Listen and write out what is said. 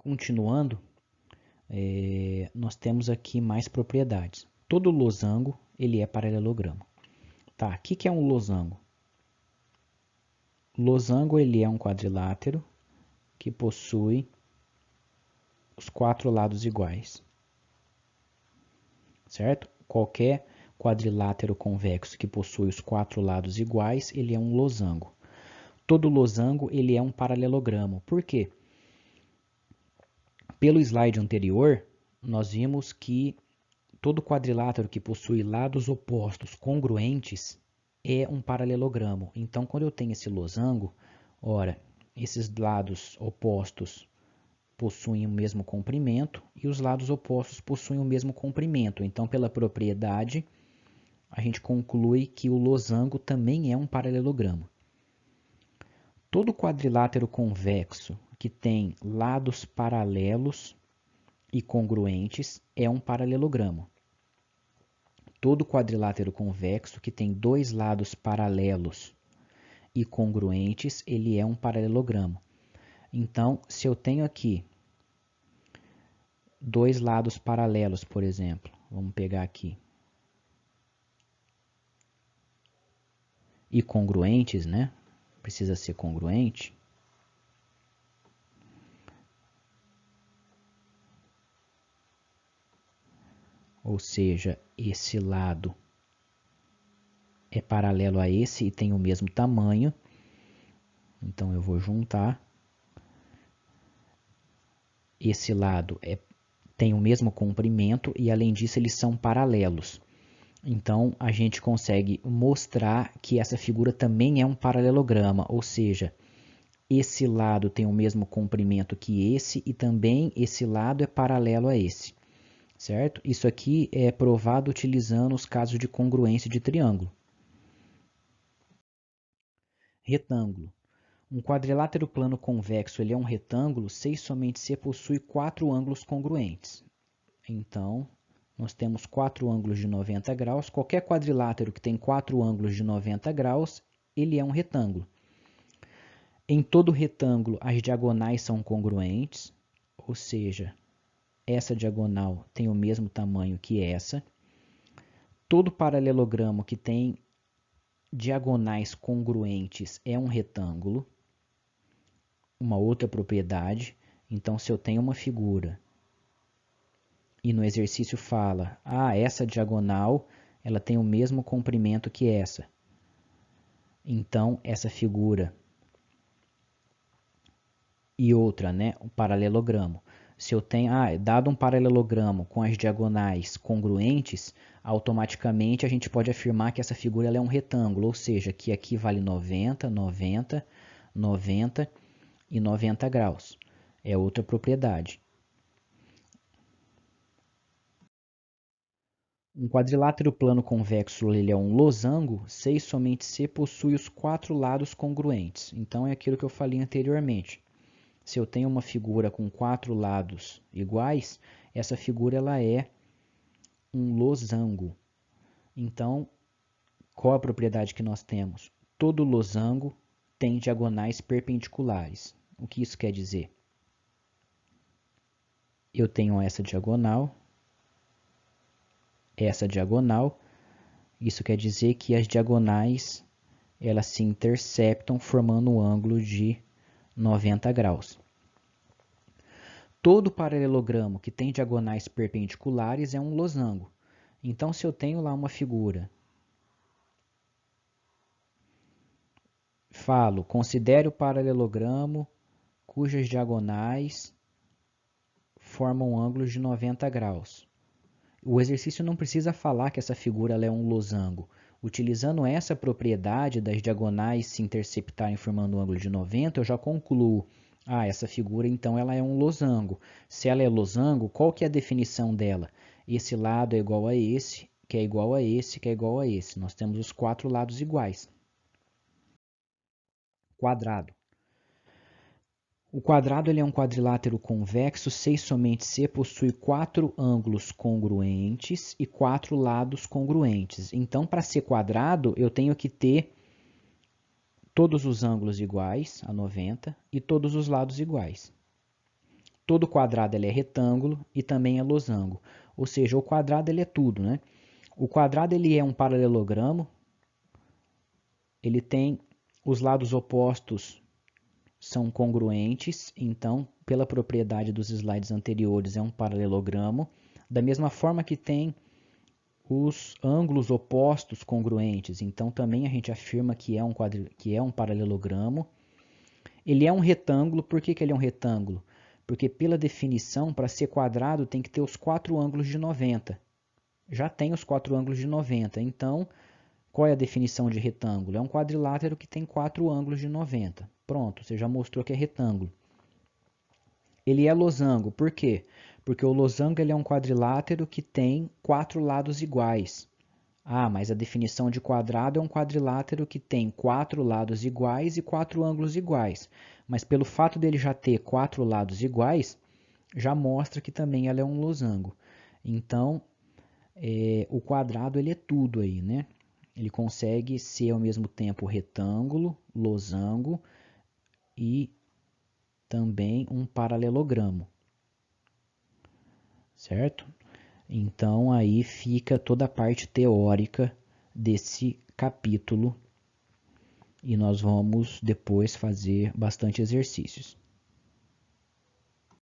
Continuando, nós temos aqui mais propriedades. Todo losango ele é paralelogramo. Tá, o que é um losango? Losango ele é um quadrilátero que possui os 4 lados iguais. Certo? Qualquer quadrilátero convexo que possui os 4 lados iguais, ele é um losango. Todo losango ele é um paralelogramo. Por quê? Pelo slide anterior, nós vimos que todo quadrilátero que possui lados opostos congruentes é um paralelogramo. Então, quando eu tenho esse losango, ora, esses lados opostos possuem o mesmo comprimento e os lados opostos possuem o mesmo comprimento. Então, pela propriedade, a gente conclui que o losango também é um paralelogramo. Todo quadrilátero convexo que tem lados paralelos e congruentes é um paralelogramo. Todo quadrilátero convexo que tem 2 lados paralelos e congruentes, ele é um paralelogramo. Então, se eu tenho aqui 2 lados paralelos, por exemplo, vamos pegar aqui, e congruentes, né? Precisa ser congruente. Ou seja, esse lado é paralelo a esse e tem o mesmo tamanho. Então eu vou juntar. Esse lado tem o mesmo comprimento e além disso eles são paralelos. Então a gente consegue mostrar que essa figura também é um paralelograma, ou seja, esse lado tem o mesmo comprimento que esse e também esse lado é paralelo a esse. Certo? Isso aqui é provado utilizando os casos de congruência de triângulo. Retângulo. Um quadrilátero plano convexo ele é um retângulo se e somente se possui 4 ângulos congruentes. Então, nós temos 4 ângulos de 90 graus. Qualquer quadrilátero que tem 4 ângulos de 90 graus, ele é um retângulo. Em todo retângulo, as diagonais são congruentes, ou seja, essa diagonal tem o mesmo tamanho que essa. Todo paralelogramo que tem diagonais congruentes é um retângulo. Uma outra propriedade. Então, se eu tenho uma figura e no exercício fala, essa diagonal ela tem o mesmo comprimento que essa. Então, essa figura e outra, né, um paralelogramo. Se eu tenho, dado um paralelogramo com as diagonais congruentes, automaticamente a gente pode afirmar que essa figura ela é um retângulo, ou seja, que aqui vale 90, 90, 90 e 90 graus. É outra propriedade. Um quadrilátero plano convexo ele é um losango se e somente se possui os 4 lados congruentes. Então é aquilo que eu falei anteriormente. Se eu tenho uma figura com 4 lados iguais, essa figura ela é um losango. Então, qual a propriedade que nós temos? Todo losango tem diagonais perpendiculares. O que isso quer dizer? Eu tenho essa diagonal, isso quer dizer que as diagonais elas se interceptam formando um ângulo de 90 graus. Todo paralelogramo que tem diagonais perpendiculares é um losango. Então, se eu tenho lá uma figura, considere o paralelogramo cujas diagonais formam ângulos de 90 graus. O exercício não precisa falar que essa figura ela é um losango. Utilizando essa propriedade das diagonais se interceptarem formando um ângulo de 90, eu já concluo, essa figura então ela é um losango. Se ela é losango, qual que é a definição dela? Esse lado é igual a esse, que é igual a esse, que é igual a esse. Nós temos os 4 lados iguais. Quadrado. O quadrado ele é um quadrilátero convexo se e somente se possui 4 ângulos congruentes e 4 lados congruentes. Então, para ser quadrado, eu tenho que ter todos os ângulos iguais a 90 e todos os lados iguais. todo quadrado ele é retângulo e também é losango. Ou seja, o quadrado ele é tudo, né? O quadrado ele é um paralelogramo, ele tem os lados opostos são congruentes, então, pela propriedade dos slides anteriores, é um paralelogramo. Da mesma forma que tem os ângulos opostos congruentes, então também a gente afirma que é um paralelogramo. Ele é um retângulo, por que ele é um retângulo? Porque pela definição, para ser quadrado tem que ter os 4 ângulos de 90. Já tem os 4 ângulos de 90, então qual é a definição de retângulo? É um quadrilátero que tem 4 ângulos de 90. Pronto, você já mostrou que é retângulo. Ele é losango, por quê? Porque o losango ele é um quadrilátero que tem 4 lados iguais. Ah, mas a definição de quadrado é um quadrilátero que tem 4 lados iguais e 4 ângulos iguais. Mas pelo fato dele já ter 4 lados iguais, já mostra que também ela é um losango. Então, o quadrado ele é tudo aí, né? Ele consegue ser ao mesmo tempo retângulo, losango e também um paralelogramo, certo? Então aí fica toda a parte teórica desse capítulo e nós vamos depois fazer bastante exercícios.